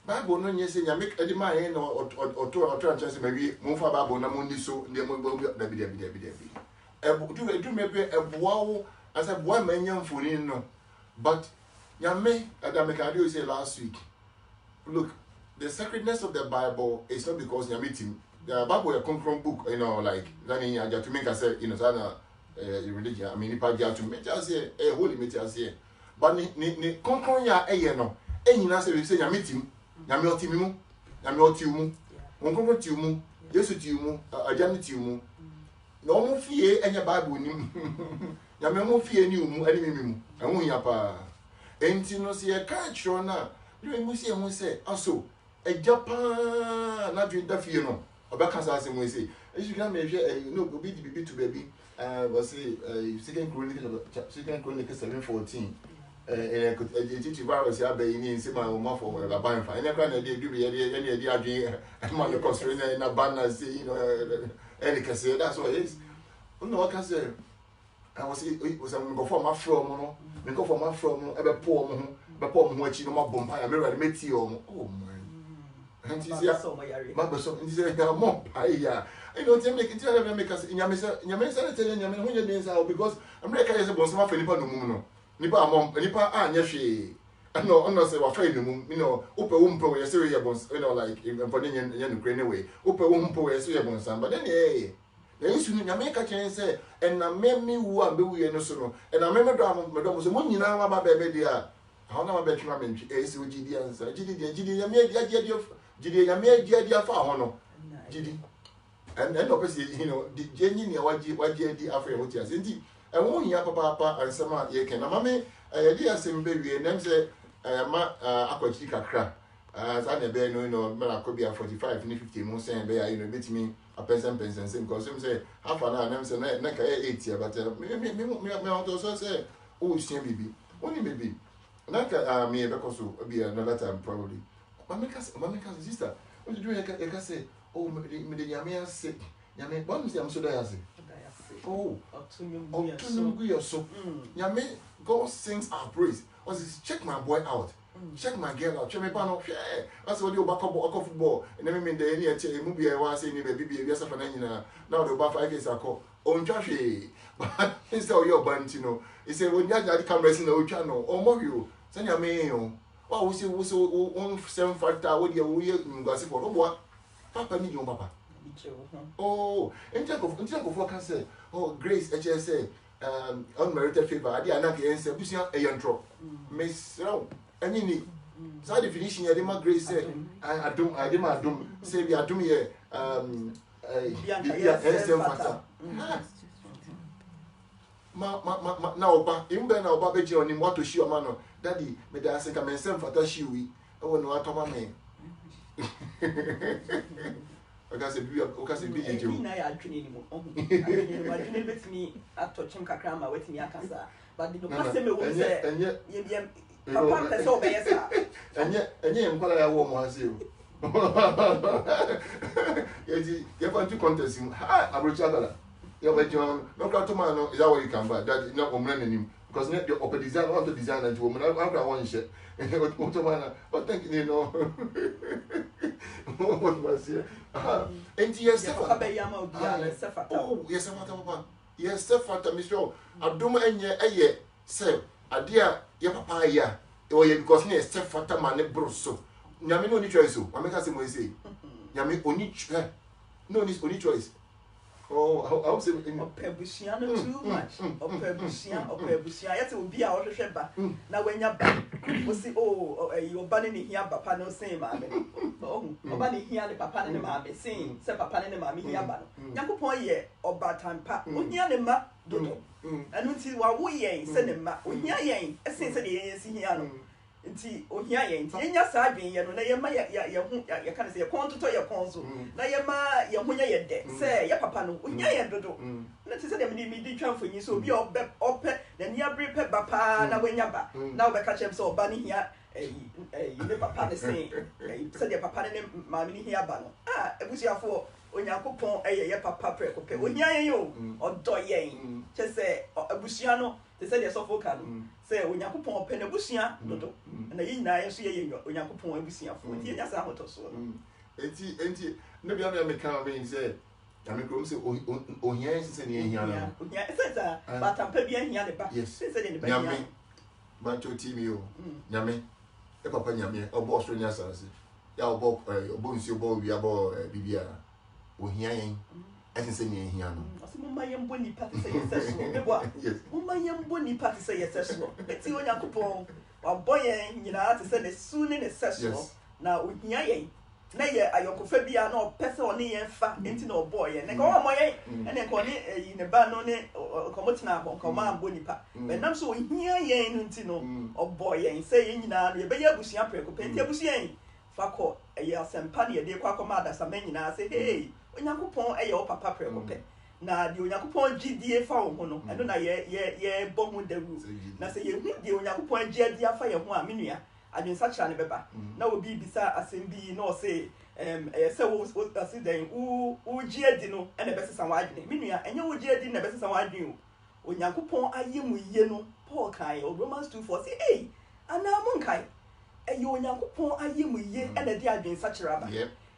Bible no nyese nya make edi ma yen no oto chance mawi mo fa Bible na mo ni so ndem mo dabi ebu me be ebuawo as a boy manya mfoni no but nya me adameka do say last week look the sacredness of the Bible is not because nya meeting the Bible a concrete book like that in ya to make say sana religion I mean ipa dia to make say holy meet say but ni concrete ya no enyina say we say nya meeting nyame otimimu nyame otiumu wonkonko tiumu Yesu tiumu ajani tiumu na omo fie enye Bible nim nyame omo fie ni umu ani mimimu ehun ya pa enti no se ka chiro na we musie ho se aso ejapa na dwe da fie no obeka sa se mo se esu ga me hwe no obi di bibi to baby was say second Chronicles 7:14 teach virus ya be ni nsema o ma for la ban fa ene kwa na dey do be dey adwen ma the constraint na ban say any can say that's what it is no I can say I was go for my from no me go for my from no e be po mo ho achi no ma bompa ya me ready meti o mo oh man And he said, Mabba, so he said, more pie. I don't make it tell them because Yamesa, Yamen, when your names out because America is a boss of Nipa no Muno. Nipa Mom, Nipa, Yashi. I know, I'm not say we're afraid, you know, Upper Wumpo, a serious bones, you know, like in Ukraine away. Upper Wumpo, a serious bones, but then, eh. Then you should make a chance, say, and I made me who are doing no sooner. And I remember Madame was a moon, you know, about baby, dear. How now I bet you, I mean, ACGD answer, GD, I made the idea of GD, I made the idea of honor. GD. And then, obviously, you know, the genuine what GD after what you are saying. I won't hear papa and some ye can. Mammy, I did same baby, and then say, Aquatica crack. As I never know, man, could be a 45, 50 months, saying, you know, beat me a person, because him say half an hour, and I'm saying, like 80, but me also say, oh, she baby, only baby. Like me, because be another time probably. Mamma's sister, what you do? I can say, oh, me, Yamia sick. Yammy, one say I'm so diasy. Oh, so Yammy, God sings our praise. Was check my boy out. Check my girl out. Check my panel. That's what you back up football. And then mean the any movie I was saying, baby, yes, of an now the about 5 years ago. On Josh, but instead of your band, you know, he said, when you come racing the old channel, or more you, send your mail. Oh, we see, 175 what you gossip for. Oh, what? Papa, need your papa. Oh, in terms of what can say, oh, Grace, HSA, unmerited favor, I did not answer, Busia, a young drop. Miss Row, and you need. So definition, I did my Grace say, I did my doom, say, we are doing here, now, in Ben or Babaji on him, what to show man, Daddy, may I say, come and send for that shoe. Oh, no, I told my man. Because be a Jew. I dream with me at touching Kakrama with me, Akasa, but the customer will say, and yet, Papa has all better. And yet, what I want was you. You want to contest him. I will travel. You have a John, no Catomano is how you come back. That is not woman him because not your upper design, want to design and woman. I want shit. But thank you, know. What was here? And yes, oh, yes, I'm yes, Stepfather, Mr. Abduma and ye, sir, a dear, your papa, ya, or ye because near Stepfather man, broso. Yami no choice, I make us say, Yami only, no, this only choice. Oh, I was saying, Pebusiano too much. Or Pebusia, yet it will be our shepherd. Now, when you're back, we'll see, oh, you're banning here, Papa, no same, mammy. Oh, banning here, the Papa and the mammy, sing, say Papa and the mammy here, Yanko Poye, or Batan Pap, when you're the map, Dodo. And we see what we ain't send him map, when you're ain't, a sense of the ANC. Nti ohia ye nti enya saa adwen ye no na ye ma ya hu ya kan se ye kontoto ye konso na ye ma ye hunya ye de se ye papa no ohia ye dodo na ti se dem ni di twamfonyi so obi ope na ni abre pe bapa na wenya ba na we ka chem se oba ni hia ne papa ne se se de papa ne ma ni hia ba no ebusiafo onyankopon ye papa preko pe ohia ye yo odo ye che se ebusua no te se de sofo ka no se onyankopon pe na ebusua dodo na yi na ye so ye onyankopon ebusuafo nti nya sa hoto so enti no bia me ka me say I mean come say ohia se ne ehia no ohia se sa batampa bia ehia ne ba se de ne ba nyame ba cho timi o nyame e papa nyame obo Australia sanse ya obo nsi obo wi abo bibia ohia yen ese se ne ehia no mumma yembo ni pati se yeseso ebo mumma yembo ni pati se yeseso eti onyankopon wa boye nyina ate se ne su ne ne seso na ohia yen na ye ayokofa bia na opese oni yen fa enti na oboye ne ko wa moye ene ko ni ne ba no ne ko motina ko ma ambo nipa benam so ohia yen no enti no oboye se yen nyina no ye be ye abusua preko penti abusua yen fa ko ye asempa ne ye de kwa akoma adasa men nyina se hey onyankopon ye o papa preko pe na di onyankopon gidie fa wo ho no eno na ye bo hu dawu na se ye hu di onyankopon gidie afa ye ho a menua adwensa kira ne beba na obi bisa asembi na o se se wo asi den u gidie no ene be sesa wadwene menua enye wo gidie na be sesa wadwene o onyankopon ayemu ye no Paul kai o Romans 2:4 say hey ana mun kai eyo Nyankopon ayemu ye na de adwensa kyeraba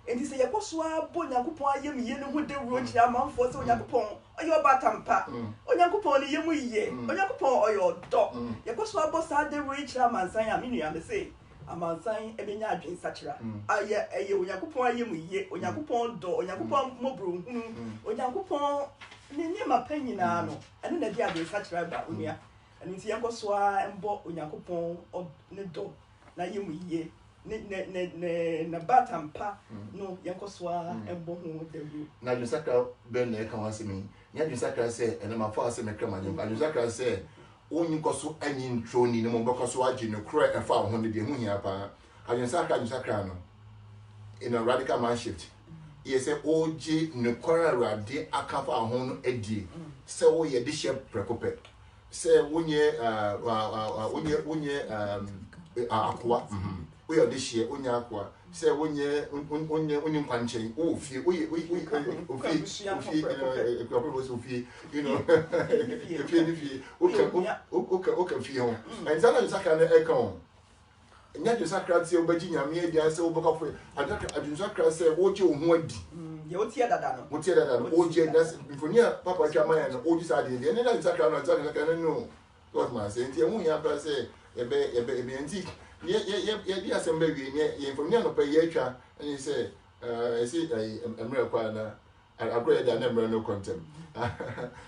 enti se yekoso abo Nyankopon ayemu ye no ho de ro kyerɛ amanfo se Nyankopon oyo batampa Nyankopon ne yemu ye Nyankopon oyo do yekoso abo sa de ro kyerɛ amansan a me nua me se amansan ebenya adwensa kyerɛ aye eyo Nyankopon ayemu ye Nyankopon do Nyankopon mobro hunu Nyankopon ne nyema panyina no ene na de adwensa kyerɛ ba onua enu ti yekoso a embo Nyankopon ne do na yemu ye na batampa no yekoso a embo ho dawu na Jusakra ben na kan wasemi nya Jusakra se ene ma fa ase mekra ma Jusakra se onyi koso anyi ntro ni ne mo bokoso agi no kro e fa ho ne de hu hia pa Jusakra no in a radical man shift ye se oji ne kwara rade aka fa ho no adi se wo ye de hye prekope se wonye akwa we are this year onya akwa say wonye nkwanchen o fie oye you know fie okay fie ho and sana Jusakra na e kan nya Jusakra tie obaji nyame adia se obokafo Jusakra se woje ohu adi ye wotie dada no oje das mfonia papa twa man no oji sa de ne na Jusakra no what man say ntie hu ya pa se ebe anti ye di asem baby ye mfonia no pa ye atwa and say emre kwa na agro da na emre no contem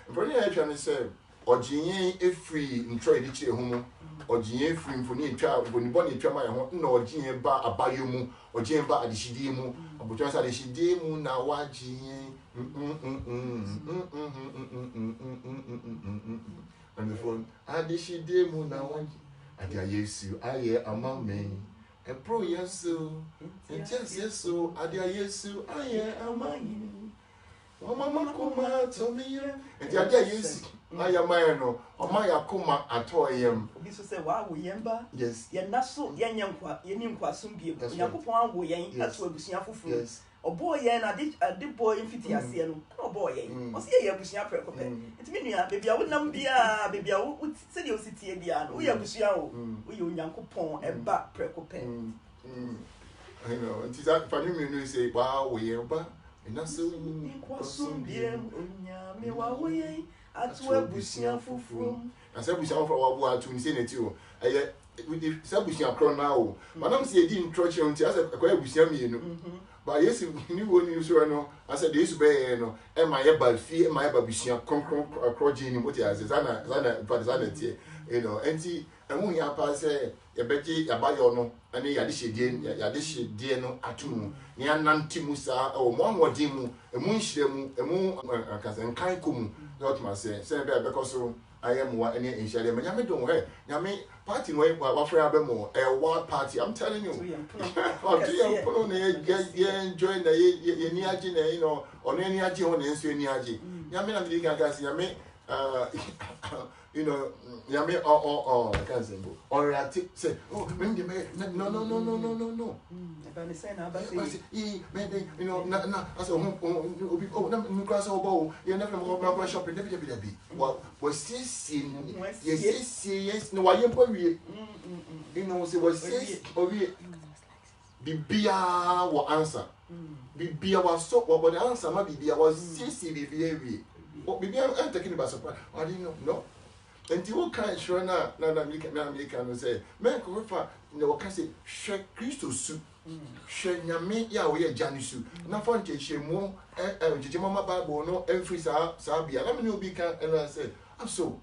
mfonia atwa ne say ojiyen efri ntro edi chire hu mu ojiyen efri mfonia atwa bonibon atwa ma ye ho na ojiyen ba abayo mu ojiyen ba adishidi mu abotwa sa adishidi mu na wajiyen on the phone adishidi mu na wajiyen adia Yesu aye amame epro Yesu entias Yesu adia Yesu aye amani mama kuma tomiye adia Yesu aye amaya no omaya kuma atoyem obi so say wa wo yemba yes ye naso ye nyankwa ye ni nkwa sombie Yakopon awo yen aso abusia foforo obo yen na de boy mfiti ase no obo yen o se ye abusia prekope enti me nua bebia wo nam bia bebia wo se de o sitie bia no wo ye abusia o wo ye Nyankopon eba prekope I know enti that for me no say wa wo yemba naso nkwa sombie onya me wa wo yen aso abusia foforo na se abusia foforo wa bo atu ni se neti o eye with the sabusia kro na o manam se edi ntroche nti ase akwa abusia mienu ba Yesu ni woni so no ase de Yesu be no e ma ye ba fie e ma ye ba busia konkron akroje ni moti ase zana tie you know enti emu ya pa se ye beji abayo no ani ya de hyedie no atumu ni anantimu sa o mo anwodin mu emu nhiremu emu akase nkan komu not ma se be bekoso ayemwa any inshare me nyame don he nyame party no wa frɛ abemo a wild party I'm telling you oh no ye enjoy na ye ni agi na you know ono ni agi ho na enso ni agi nyame na me kan say nyame you know nyame kan say bo or say oh me no Ebani say na ba say maybe you know na as obi na me cross obo you never go shopping never be was see yes no why you you know say was say obi bibia wo answer bibia was so what the answer ma bibia was see bibia bibia I'm taking about surprise I didn't know no enti wo kan sure na me can say men ko fa no can say share Christo su hwe nyame ya wo ye janisu na fa nchechemu nchechemu Bible no every sa bia na me obi kan and say I'm so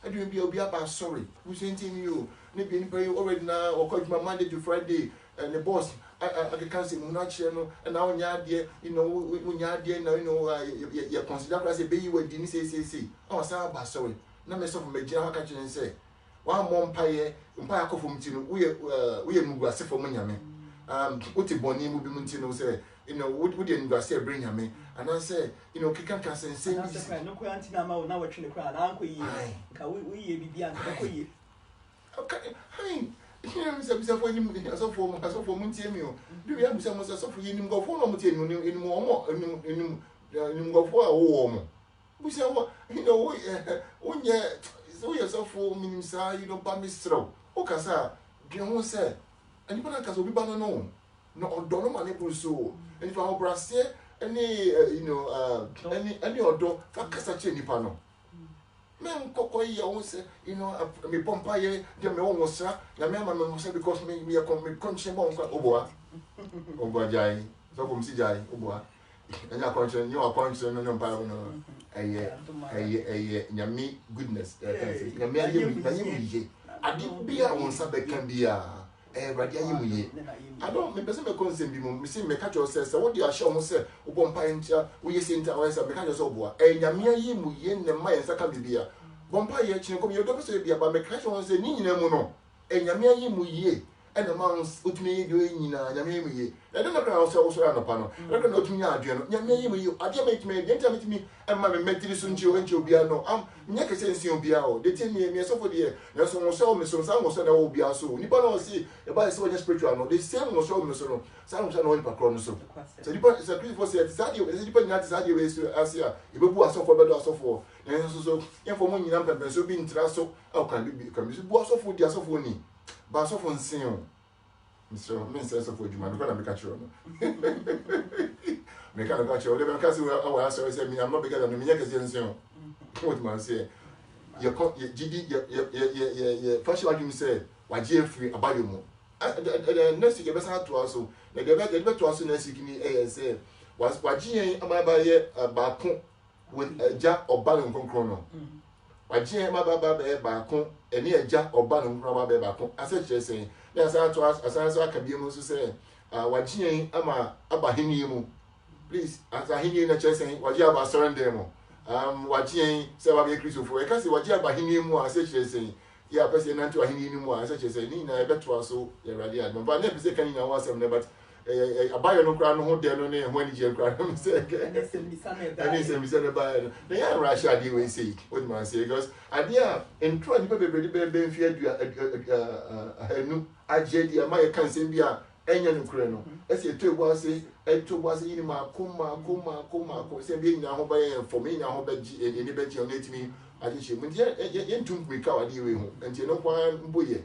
I do be obi aba sorry we sending you ne bi ni you already na okojuma Monday to Friday and the boss I can say mu na che no and now nya ade you know we nya ade na you know you consider as a be you di ni say oh sa aba sorry na me so for me gina ka che say one more mpaye akofom ti no we mugase for nyame what boni mu bi munti no say you know would the ngwase bring nyame and I say you know kika kan say no ko anti na ma wo na watwe ne kra na anko yi ka we ye bibia nka ko yi okay hi you know say bisa for ni so for munti emi o do we bisa mo so for yi ni ngofo no munti ni mo omo ni ngofo a wo omo bisa wo you know so yourself for minim sa you know ba misro o kasa bi ho say and you can be banana no don't man able so and if I brass any you know any odo fakasa che nipa no men koko ye won say you know me pompa ye de me won sra na me ma me say because me conscience bon oboa jai so bom si jai oboa enya conscience you are conscience no mpa no eye nyame goodness nyame aye ye ade bia won sa be kan bia Radi ayimuye. I don't me person me consent bi mo me say me catch yourself say what you assure mo say obompa entia we yes entia we say me catch yourself boa nyame ayimuye ne ma yensa ka bibia bompa ye chine kom ye do person bia ba me catch yourself say ni nyina mu no nyame ayimuye ena ma otumi ye do nyina nyame ayimuye e do na kra so ya no pa no e do na otumi adwe no nyame ayimuye ade me timi de entia me timi e ma me metiri so nchi o nchi obia no nya ke se nsi obia o de tin me so for de na so mo so me so sa mo so na obia so ni pa no see e ba se wo spiritual no de same mo so me so no sa mo so na pa kro no so so di pa se Christ for say sadio e di pa nyati sadio we so asia e bebu asofo bedo asofo na so yen for mo nyina pempe so bi ntra so e kan bi so bu asofo di asofo ni ba asofo nsin o Mr. Minister of Ujuma, because I'm a catcher. Mechanical catcher, whatever case I answer, say me, I'm not bigger than the Minyakas. What man say? Your GD, first what you say, why Jeffrey about you more. The next thing you best have to also, the better to also next week, ASA was what GA a balcon with a jack or ballon chrono. Why GA Mababa balcon, and near jack or ballon rubber balcon. I said, just saying. Yes, I to us, as I can be able to say, what Jane ama abahinimu. Please, as I hear in the chest saying, what you have a surrender. What Jane said, I be Christopher for a case, what you have a hinimu, as such as saying, yeah, person to a hinimu, as such as saying, Nina, I bet to us so, the radiant. But never say, can you know what's but a buyer no crown, no there, no name, when you cry, and it's a buyer. They are Russia, they will say, what man say, because idea in trying to be feared you a new. Ajedi amaye kanse bia enya no kure no ese eto was in ma kuma se bi nya ho ba yen for me nya ho ba gi eni ba gi onetimi ajeche mu ye ntum mi ka wade we ho enti no kwa mboye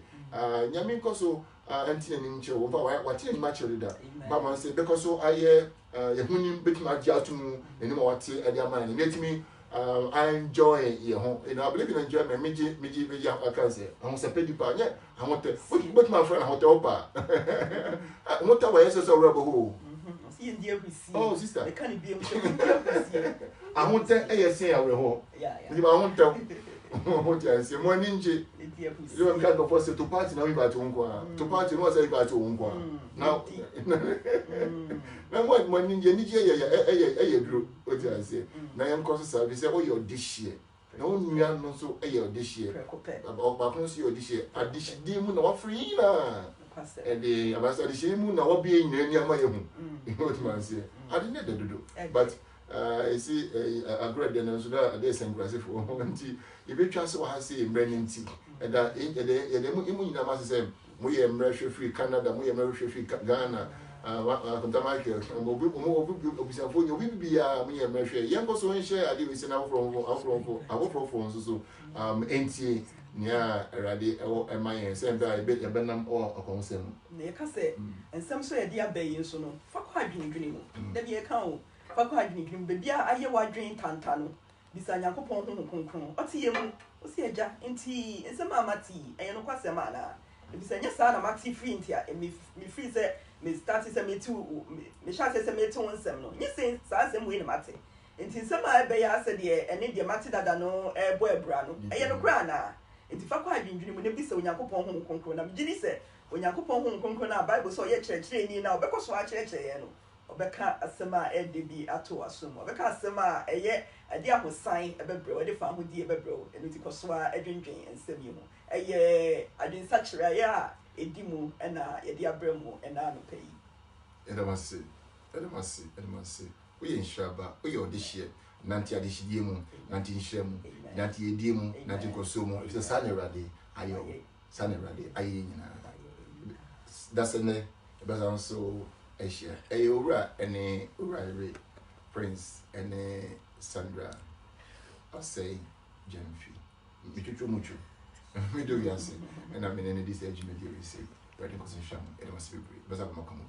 nyame nkoso enti ni nche wo ba wa ti ni ma chere da ba man se because so aye ye huni betima agi atumu eni ma wate ade amane netimi I enjoy your home. You know, I believe in enjoyment. Miji, I can say. I'm a petty pa. Yeah, I want to. What my friend, I want to open. What our SS or rubber hole. Oh, sister, I can't be able to. I want to say our home. Yeah, I want to. What I say, one ninja. You have got the first to party now. About to party was about to now. Now what one ninja? Yeah, group. What I say. Now I'm going to service. Oh, you're this year. No, you are not so. You're this year. About you this year. I dish demon or free now. And the ambassador shame now being near my home. What man say? I didn't do. But I see a great dinner so that there's some grassy for one tea. If you trust what I say in Brennan tea, and that in the moon, I must say, we are American free Canada, we are American free Ghana. Michael, we be a measure. Young also share. I did listen out from our phones. So, NTA near Radi or MI, send by a bit a benam or a concern. They can say, and some say a dear bay, so no, for quite dream. There be a cow, for quite dream, but dear, I hear what dream tantano. Beside Yakupon, what's he? What's he? Jack in tea, and some mamma tea, and no quasi mana. Beside your son, a maxi free in here, and me freeze it. Me start to me too. Me shall say me too and some no. You say, Sassam win a matte. It is some I bay said, and in the matte that no air boy brano. I no grana. It if I quite been dreaming, it be so when you put home concrona. Ginny said, when you put home concrona, Bible saw your church training now, because I church a or Becca a sema ed be at to assume, or Becca sema a year a dear was signed a bebro, a farm with dear bebro, and it was a drinking and semi. A year I didn't such a ya. Edimu and a dear bremo and I pay. And I must say, we in Shaba, we are this year, Nanti Adishidimu, Nanti Shemu, Nanti Edimu, Nanti Consumo, it's a Sunny Radi, Ayo, Sunny Radi, Ayin. That's a name, but also a share. A Ura and a Ura Prince and a Sandra. I say, Jennifer, Michu Muchu. We do yes, and I mean, any this age, maybe we say, Ready, because I'm it must be great. But I'm not coming